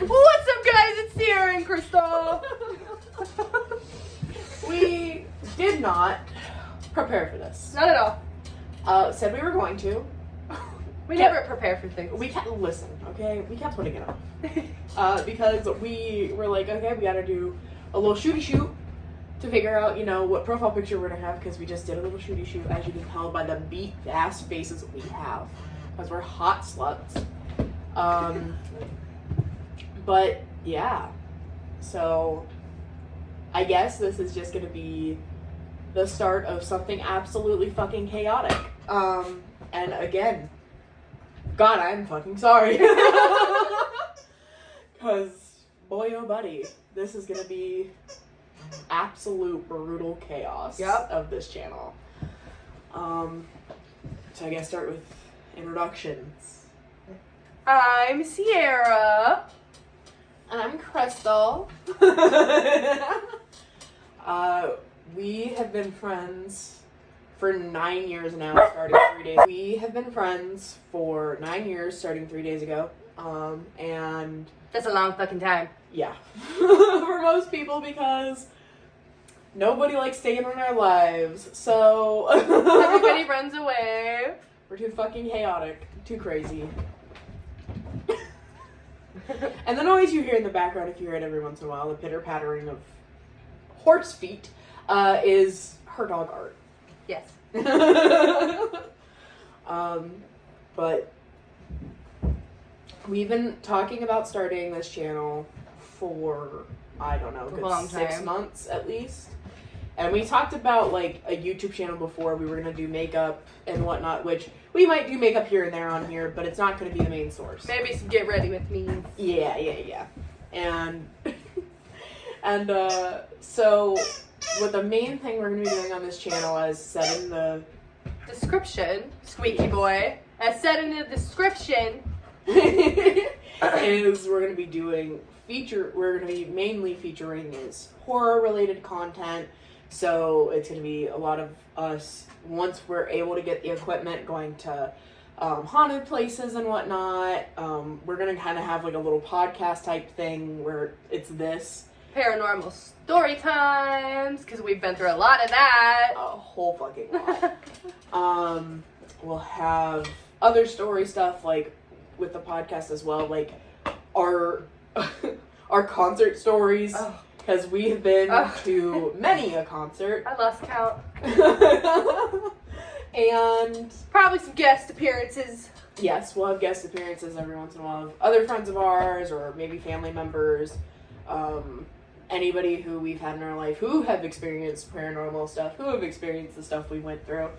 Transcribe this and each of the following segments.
What's up, guys? It's Sierra and Crystal. We did not prepare for this. Not at all. Said we were going to. We never prepare for things. We kept listen, okay? We kept putting it off because we were like, okay, we got to do a little shooty shoot to figure out, what profile picture we're gonna have because we just did a little shooty shoot, as you can tell by the beat ass faces we have, because we're hot sluts. But yeah, so I guess this is just gonna be the start of something absolutely fucking chaotic. And again, God, I'm fucking sorry. Because, boy oh buddy, this is gonna be absolute brutal chaos of this channel. So I guess start with introductions. I'm Sierra. And I'm Crystal. We have been friends for 9 years now, starting 3 days. We have been friends for 9 years, starting 3 days ago. And That's a long fucking time. yeah, for most people, because nobody likes staying in our lives. So Everybody runs away. we're too fucking chaotic, too crazy. And the noise you hear in the background, if you hear it every once in a while, the pitter-pattering of horse feet, is her dog Art. Yes. But we've been talking about starting this channel for, I don't know, A long 6 time. months at least. And we talked about, like, a YouTube channel before. We were going to do makeup and whatnot, which we might do makeup here and there on here, but it's not going to be the main source. Maybe some get ready with me. Yeah. And, so what the main thing we're going to be doing on this channel, as said in the Description, squeaky boy. As said in the description, is we're going to be doing we're going to be mainly featuring is horror related content. So it's going to be a lot of us, once we're able to get the equipment, going to haunted places and whatnot. We're going to kind of have like a little podcast type thing where it's this. paranormal story times, because we've been through a lot of that. A whole fucking lot. We'll have other story stuff, like, with the podcast as well, like, our concert stories, because we have been to many a concert. I lost count. And Probably some guest appearances. yes, we'll have guest appearances every once in a while of other friends of ours, or maybe family members, anybody who we've had in our life who have experienced paranormal stuff, who have experienced the stuff we went through.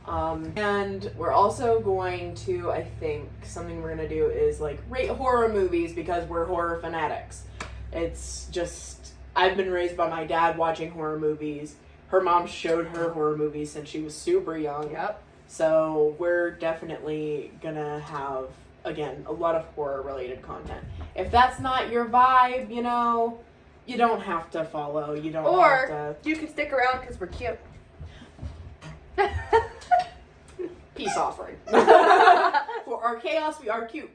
And we're also going to, I think, something we're going to do is, like, rate horror movies, because we're horror fanatics. It's just, I've been raised by my dad watching horror movies. Her mom showed her horror movies since she was super young. Yep. So we're definitely going to have, again, a lot of horror-related content. If that's not your vibe, you don't have to follow. You don't have to. Or you can stick around because we're cute. Peace offering. For our chaos, we are cute.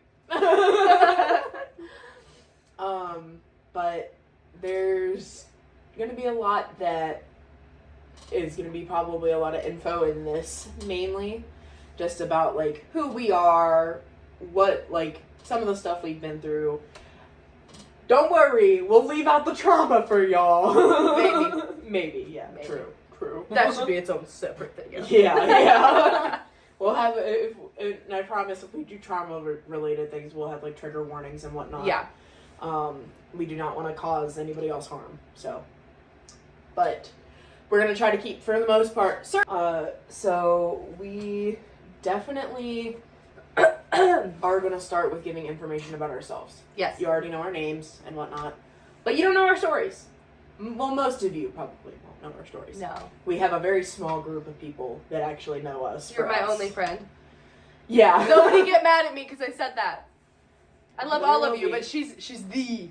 But there's going to be a lot that is going to be probably a lot of info in this, mainly. Just about, like, who we are, what, like, some of the stuff we've been through. Don't worry, we'll leave out the trauma for y'all. Maybe, yeah, Maybe. True. That should be its own separate thing. Yeah. We'll have, and I promise if we do trauma-related things, we'll have, like, trigger warnings and whatnot. Yeah. We do not want to cause anybody else harm, so. But we're going to try to keep, for the most part, so we definitely are going to start with giving information about ourselves. Yes. You already know our names and whatnot, but you don't know our stories. Well, most of you probably won't know our stories. No. We have a very small group of people that actually know us. You're my only friend. Yeah. Nobody get mad at me because I said that. I love all of you, Literally. but she's the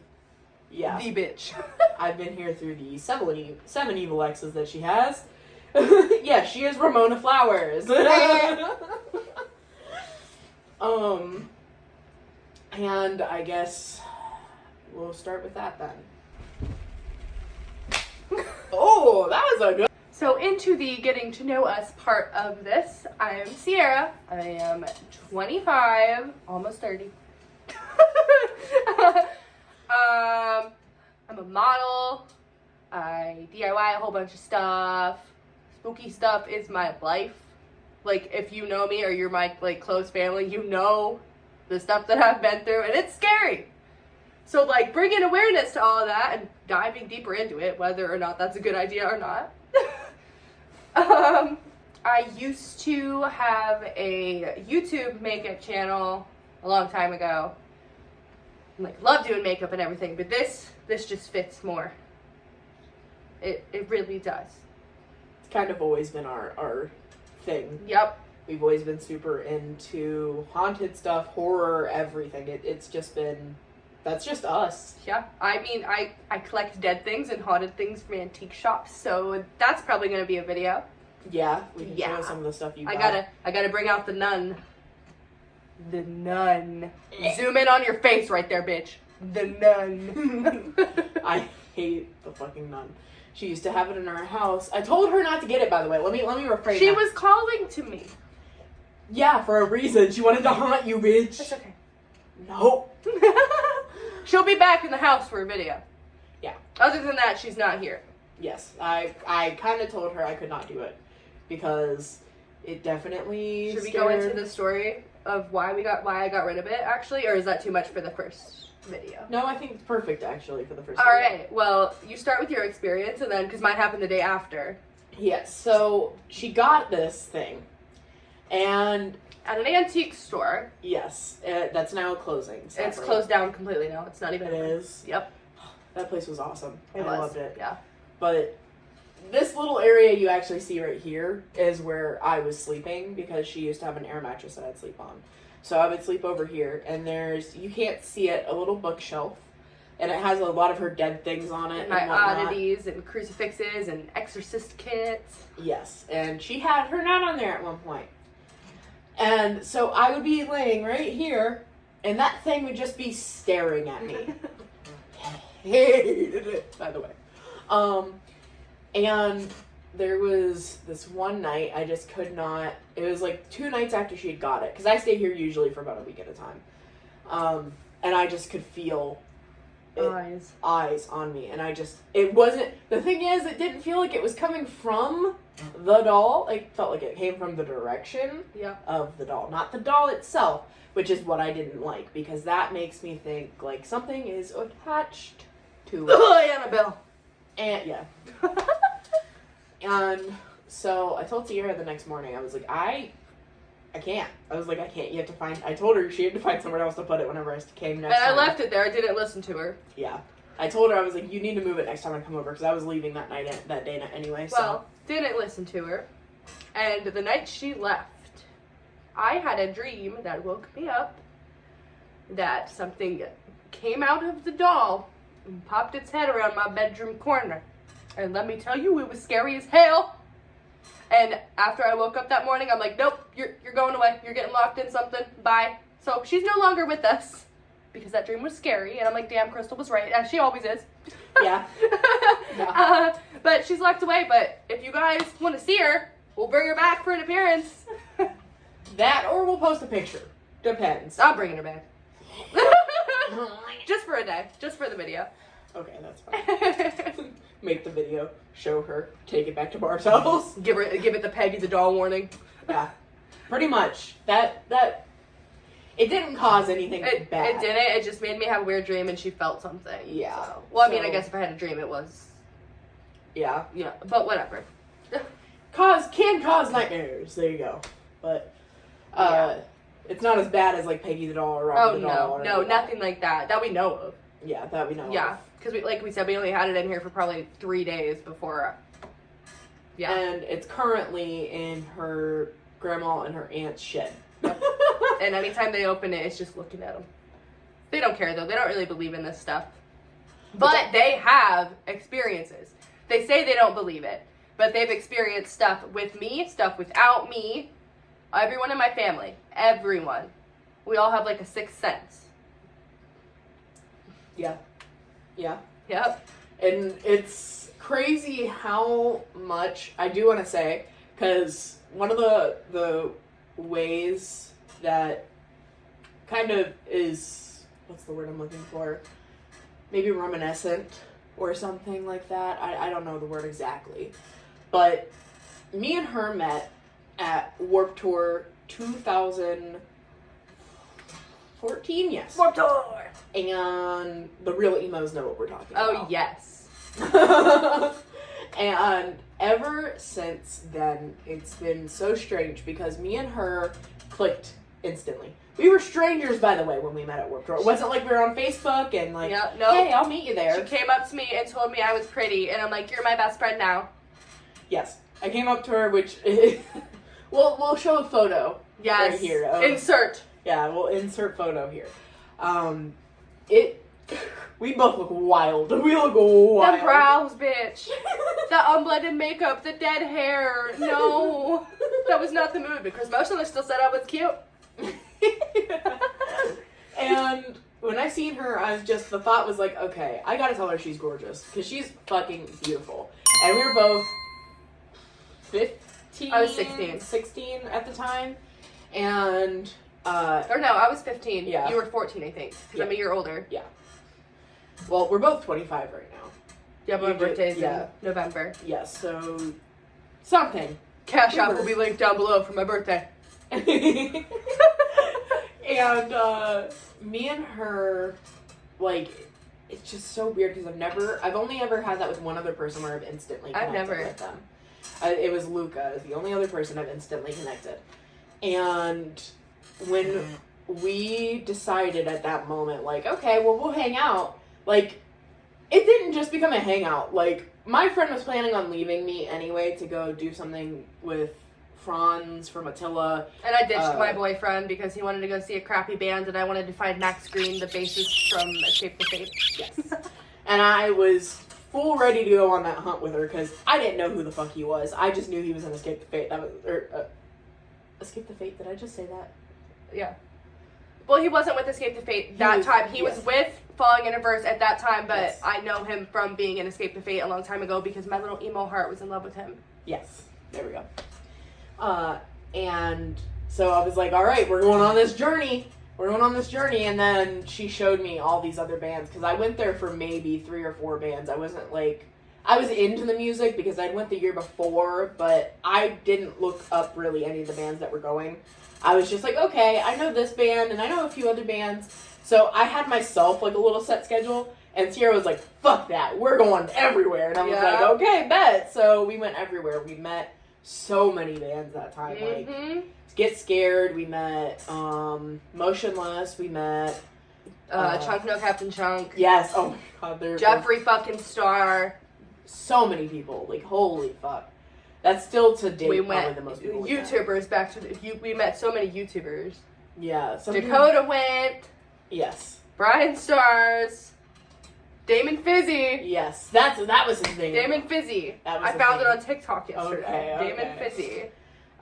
bitch. I've been here through the seven evil exes that she has. Yeah, she is Ramona Flowers. And I guess we'll start with that then. Oh, that was a good. So into the getting to know us part of this, I am Sierra. I am 25, almost 30. I'm a model. I DIY a whole bunch of stuff. Spooky stuff is my life. Like, if you know me or you're my, like, close family, you know the stuff that I've been through, and it's scary. So, like, bringing awareness to all of that and diving deeper into it, whether or not that's a good idea or not. I used to have a YouTube makeup channel a long time ago. Like, love doing makeup and everything, but this just fits more. It really does. It's kind of always been our thing. Yep. We've always been super into haunted stuff, horror, everything. It's just been, that's just us. Yeah. I mean, I collect dead things and haunted things from antique shops, so that's probably going to be a video. Yeah, we can Yeah. show some of the stuff you I got. gotta bring out the nun. The nun. Zoom in on your face right there, bitch. The nun. I hate the fucking nun. She used to have it in our house. I told her not to get it, by the way. Let me rephrase She that. was calling to me. Yeah, for a reason. She wanted to haunt you, bitch. It's okay. No. She'll be back in the house for a video. Yeah. Other than that, she's not here. Yes, I kind of told her I could not do it because it definitely. Should we go into the story of why I got rid of it, actually, or is that too much for the first video? No, I think it's perfect actually for the first. All video. right. Well, you start with your experience, and then because mine happened the day after. Yes. So she got this thing, and At an antique store. yes, that's now closing. Sadly. It's closed down completely now. It's not even. It is. Yep. That place was awesome. I was. loved it. Yeah. But this little area you actually see right here is where I was sleeping because she used to have an air mattress that I'd sleep on. So I would sleep over here, and you can't see it, a little bookshelf, and it has a lot of her dead things on it. And my and whatnot. oddities and crucifixes and exorcist kits. Yes, and she had her nun on there at one point. And so I would be laying right here, and that thing would just be staring at me. Hated it, by the way. And there was this one night I just could not. It was like 2 nights after she had got it, because I stay here usually for about a week at a time. And I just could feel eyes on me, and it wasn't. The thing is, it didn't feel like it was coming from the doll. It felt like it came from the direction of the doll, not the doll itself, which is what I didn't like, because that makes me think like something is attached to it. Annabelle. And yeah. And so I told Sierra the next morning, I was like, I can't. I was like, I can't. You have to find. I told her she had to find somewhere else to put it whenever I came next time. And I left it there. I didn't listen to her. Yeah. I told her, I was like, you need to move it next time I come over, because I was leaving that day anyway. So. Well, didn't listen to her. And the night she left, I had a dream that woke me up that something came out of the doll and popped its head around my bedroom corner. And let me tell you, it was scary as hell. And after I woke up that morning, I'm like, nope, you're going away. You're getting locked in something. Bye. So she's no longer with us because that dream was scary. And I'm like, damn, Crystal was right, as she always is. Yeah. Yeah. But she's locked away. But if you guys want to see her, we'll bring her back for an appearance. That, or we'll post a picture. Depends. I'm bringing her back. Just for a day. Just for the video. Okay, that's fine. Make the video, show her, take it back to Barb's house. Give it the Peggy the doll warning. Yeah, pretty much. That it didn't cause anything bad. It didn't. It just made me have a weird dream, and she felt something. Yeah. So. Well, I mean, I guess if I had a dream, it was. Yeah. Yeah, but whatever. Can cause nightmares. There you go. But it's not as bad as like Peggy the doll or Rob the doll. No, nothing like that we know of. Yeah, that we know. Yeah, because like we said, we only had it in here for probably 3 days before. Yeah. And it's currently in her grandma and her aunt's shed. And anytime they open it, it's just looking at them. They don't care though. They don't really believe in this stuff. But they have experiences. They say they don't believe it, but they've experienced stuff with me, stuff without me. Everyone in my family, everyone. We all have like a sixth sense. Yeah. Yeah. Yep. And it's crazy how much, I do want to say, because one of the ways that kind of is, what's the word I'm looking for? Maybe reminiscent or something like that. I don't know the word exactly. But me and her met at Warped Tour 2014, yes. Warped Tour! And the real emos know what we're talking about. Oh, yes. And ever since then, it's been so strange because me and her clicked instantly. We were strangers, by the way, when we met at Warped Tour. It wasn't like we were on Facebook and like, hey, I'll meet you there. She came up to me and told me I was pretty, and I'm like, you're my best friend now. Yes. I came up to her, which we'll show a photo. Yes. Right here. Insert. Yeah, we'll insert photo here. We both look wild. We look wild. The brows, bitch. The unblended makeup, the dead hair. No. That was not the mood, because most of us still said I was cute. And when I seen her, the thought was like, okay, I gotta tell her she's gorgeous, because she's fucking beautiful. And we were both 15? I was 16. 16 at the time. And, or no, I was 15. Yeah. You were 14, I think, because I'm a year older. Yeah. Well, we're both 25 right now. Yeah, but my birthday's in November. Yes, so something. Cash App will be linked down below for my birthday. And me and her, like, it's just so weird because I've only ever had that with one other person where I've instantly connected with them. It was Luca, is the only other person I've instantly connected. And when we decided at that moment, like, okay, well, we'll hang out, like, it didn't just become a hangout. Like, my friend was planning on leaving me anyway to go do something with Franz from Attila. And I ditched my boyfriend because he wanted to go see a crappy band, and I wanted to find Max Green, the bassist from Escape the Fate. Yes. And I was full ready to go on that hunt with her because I didn't know who the fuck he was. I just knew he was in Escape the Fate. Escape the Fate? Did I just say that? Yeah. Well, he wasn't with Escape the Fate that time. He was with Falling in Reverse at that time, but I know him from being in Escape the Fate a long time ago because my little emo heart was in love with him. Yes. There we go. And so I was like, all right, we're going on this journey. And then she showed me all these other bands because I went there for maybe 3 or 4 bands. I wasn't like, I was into the music because I went the year before, but I didn't look up really any of the bands that were going. I was just like, okay, I know this band and I know a few other bands. So I had myself like a little set schedule, and Sierra was like, fuck that, we're going everywhere. And I was like, okay, bet. So we went everywhere. We met so many bands that time. Like, Get Scared, we met Motionless, we met Chunk No Captain Chunk. Yes, oh my god, they're Jeffree fucking Star. So many people, like, holy fuck. That's still to date probably the most people YouTubers back to we met so many YouTubers. Yeah. Dakota went. Yes. Brian Stars. Damon Fizzy. Yes, that was his name. Damon Fizzy. I found it on TikTok yesterday. Okay. Damon Fizzy.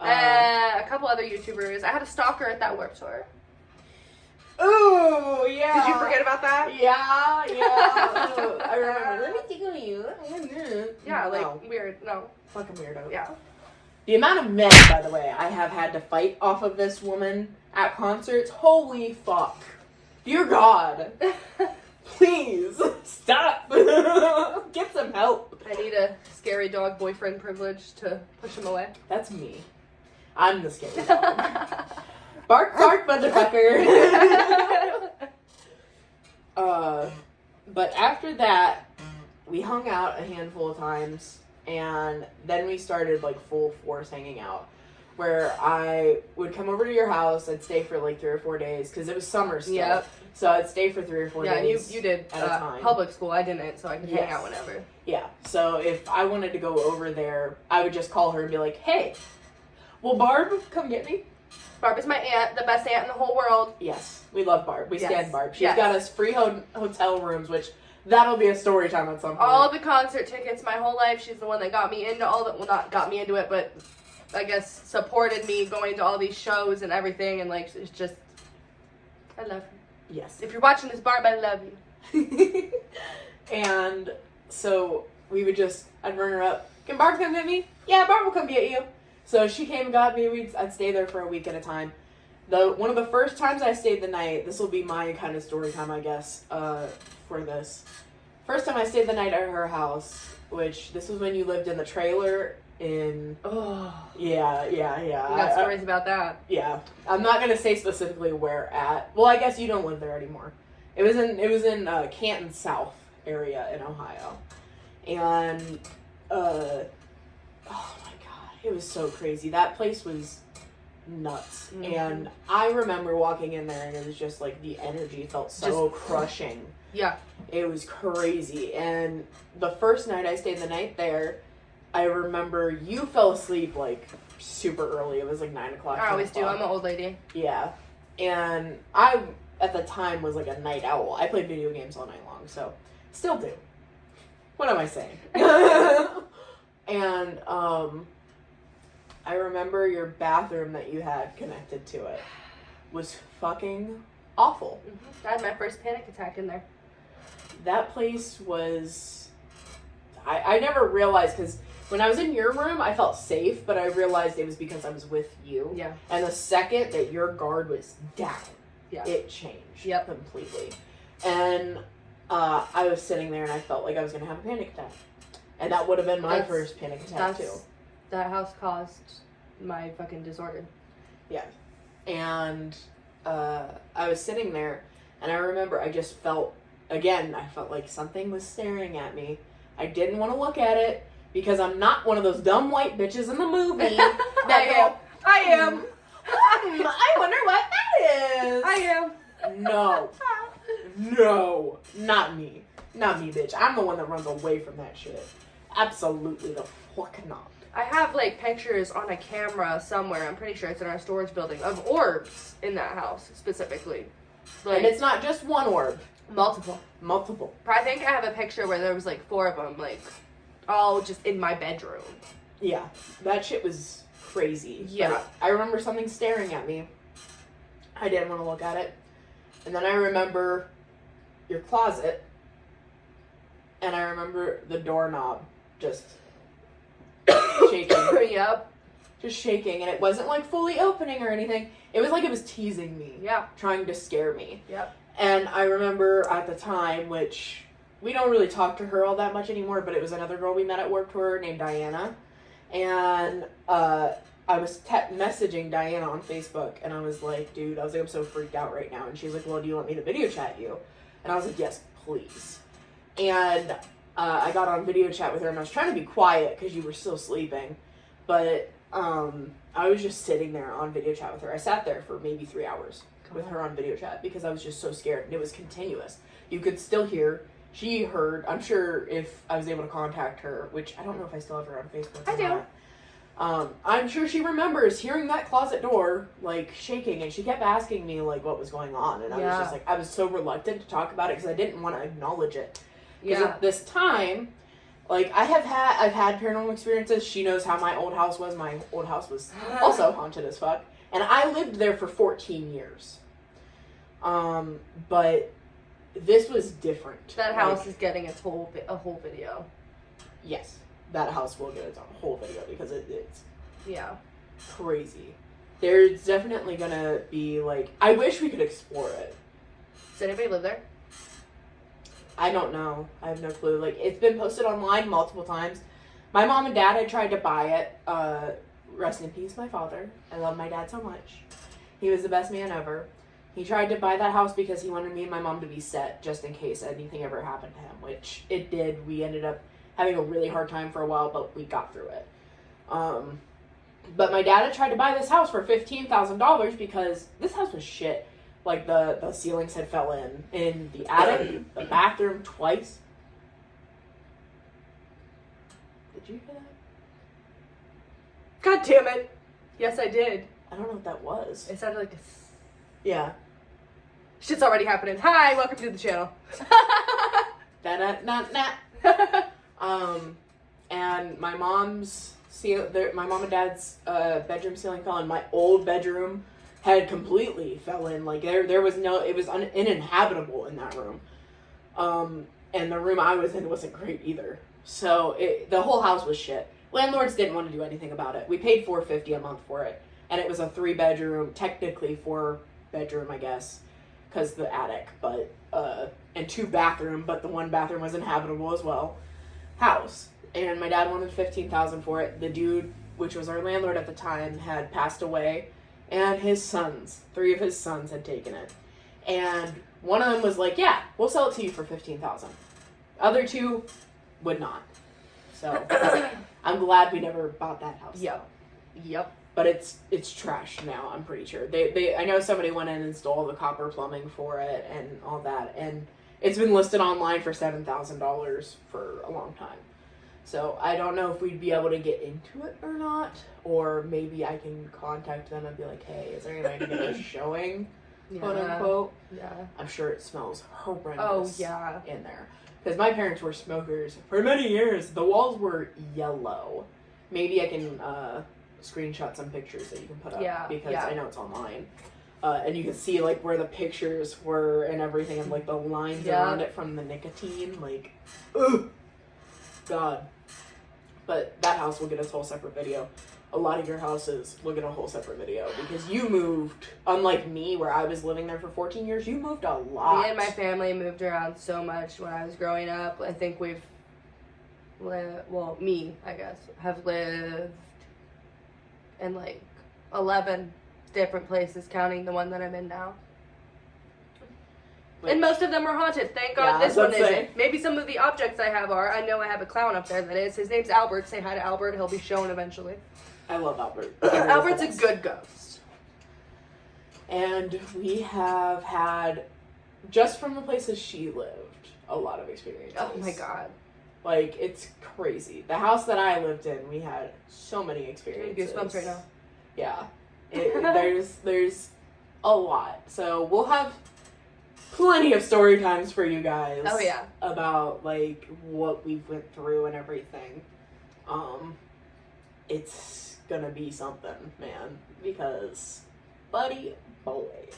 A couple other YouTubers. I had a stalker at that Warped Tour. Ooh, yeah. Did you forget about that? Yeah. I remember. Let me tickle you. Yeah, weird. No. Fucking weirdo. Yeah. The amount of men, by the way, I have had to fight off of this woman at concerts. Holy fuck. Dear God. Please. Stop. Get some help. I need a scary dog boyfriend privilege to push him away. That's me. I'm the scary dog. Bark, bark, motherfucker. But after that, we hung out a handful of times, and then we started, like, full force hanging out, where I would come over to your house. I'd stay for, like, 3 or 4 days, because it was summer still. Yep. So I'd stay for 3 or 4 days. Yeah, you did at a time. Public school. I didn't, so I could hang out whenever. Yeah, so if I wanted to go over there, I would just call her and be like, hey, will Barb come get me? Barb is my aunt, the best aunt in the whole world. Yes, we love Barb. We stand Barb. She's got us free hotel rooms, which that'll be a story time at some point. All of the concert tickets my whole life. She's the one that got me into all that. Well, not got me into it, but I guess supported me going to all these shows and everything. And, like, it's just, I love her. Yes. If you're watching this, Barb, I love you. And so I'd run her up. Can Barb come get me? Yeah, Barb will come get you. So she came and got me. I'd stay there for a week at a time. One of the first times I stayed the night, this will be my kind of story time, I guess, for this. First time I stayed the night at her house, which this was when you lived in the trailer in... Oh. Yeah. You got stories about that. Yeah. I'm not going to say specifically where at. Well, I guess you don't live there anymore. It was in Canton South area in Ohio. And, oh my God, it was so crazy. That place was nuts. Mm-hmm. And I remember walking in there and it was just like the energy felt so crushing. Yeah. It was crazy. And the first night I stayed the night there, I remember you fell asleep like super early. It was like 9 o'clock. I always do. I'm an old lady. Yeah. And I, at the time, was like a night owl. I played video games all night long, so still do. What am I saying? And I remember your bathroom that you had connected to it was fucking awful. Mm-hmm. I had my first panic attack in there. That place was... I never realized, because when I was in your room, I felt safe, but I realized it was because I was with you. Yeah. And the second that your guard was down, it changed completely. And I was sitting there and I felt like I was going to have a panic attack. And that would have been my first panic attack, too. That house caused my fucking disorder. Yeah. And I was sitting there and I remember I just felt, again, I felt like something was staring at me. I didn't want to look at it because I'm not one of those dumb white bitches in the movie. I am. I wonder what that is. I am. No, not me. Not me, bitch. I'm the one that runs away from that shit. Absolutely the fuck not. I have, like, pictures on a camera somewhere, I'm pretty sure it's in our storage building, of orbs in that house, specifically. Like, and it's not just one orb. Multiple. I think I have a picture where there was, like, 4 of them, like, all just in my bedroom. Yeah. That shit was crazy. Yeah. But I remember something staring at me. I didn't want to look at it. And then I remember your closet. And I remember the doorknob just shaking. Yep. Just shaking. And it wasn't like fully opening or anything. It was like it was teasing me. Yeah. Trying to scare me. Yep. And I remember at the time, which we don't really talk to her all that much anymore, but it was another girl we met at work tour named Diana. And I was messaging Diana on Facebook, and I was like, dude, I'm so freaked out right now. And she's like, well, do you want me to video chat you? And I was like, yes, please. And I got on video chat with her, and I was trying to be quiet because you were still sleeping. But I was just sitting there on video chat with her. I sat there for maybe 3 hours with her on video chat because I was just so scared, and it was continuous. You could still hear. She heard. I'm sure if I was able to contact her, which I don't know if I still have her on Facebook. I do. I'm sure she remembers hearing that closet door, like, shaking, and she kept asking me, like, what was going on, and I was just, like, I was so reluctant to talk about it because I didn't want to acknowledge it. Because at this time, like, I've had paranormal experiences. She knows how my old house was. My old house was also haunted as fuck, and I lived there for 14 years. But this was different. That house is getting a whole video. Yes. That house will get its own whole video because it's crazy. There's definitely gonna be, like, I wish we could explore it. Does anybody live there? I don't know. I have no clue. Like, it's been posted online multiple times. My mom and dad had tried to buy it. Rest in peace, my father. I love my dad so much. He was the best man ever. He tried to buy that house because he wanted me and my mom to be set just in case anything ever happened to him, which it did. We ended up having a really hard time for a while, but we got through it. But my dad had tried to buy this house for $15,000 because this house was shit. Like, the ceilings had fell in the attic, the bathroom twice. Did you hear that? God damn it. Yes, I did. I don't know what that was. It sounded like a... Yeah. Shit's already happening. Hi, welcome to the channel. And my mom and dad's bedroom ceiling fell in. My old bedroom had completely fell in. Like, there was no, it was uninhabitable in that room. and the room I was in wasn't great either. So the whole house was shit. Landlords didn't want to do anything about it. We paid $450 a month for it, and it was a 3-bedroom, technically 4-bedroom, I guess, because the attic, but and 2-bathroom, but the 1 bathroom was inhabitable as well. House, and my dad wanted $15,000 for it. The dude, which was our landlord at the time, had passed away, and his sons, 3 of his sons, had taken it, and one of them was like, "Yeah, we'll sell it to you for $15,000." Other 2 would not. So I'm glad we never bought that house. Yep. But it's trash now, I'm pretty sure. They I know somebody went in and installed the copper plumbing for it and all that, and it's been listed online for $7,000 for a long time. So I don't know if we'd be able to get into it or not, or maybe I can contact them and be like, "Hey, is there any way to get a showing?" Quote unquote. Yeah. I'm sure it smells horrendous. Oh yeah. In there. Because my parents were smokers for many years. The walls were yellow. Maybe I can screenshot some pictures that you can put up. Because I know it's online. And you can see like where the pictures were and everything, and like the lines around it from the nicotine. Like, ugh. God. But that house will get its whole separate video. A lot of your houses will get a whole separate video because you moved, unlike me where I was living there for 14 years, you moved a lot. Me and my family moved around so much when I was growing up. I think me, I guess, have lived in like 11 different places, counting the one that I'm in now. And most of them are haunted. Thank God this one isn't. Maybe some of the objects I have are. I know I have a clown up there that is. His name's Albert. Say hi to Albert. He'll be shown eventually. I love Albert. Albert's a good ghost. And we have had, just from the places she lived, a lot of experiences. Oh my God. Like, it's crazy. The house that I lived in, we had so many experiences. Goosebumps right now. Yeah. There's a lot. So we'll have plenty of story times for you guys. Oh yeah. About like what we went through and everything. It's gonna be something, man, because buddy boy.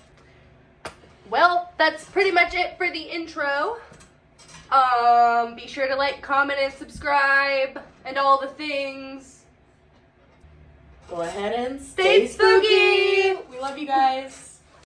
Well, that's pretty much it for the intro. Be sure to like, comment, and subscribe, and all the things. Go ahead and stay spooky! We love you guys.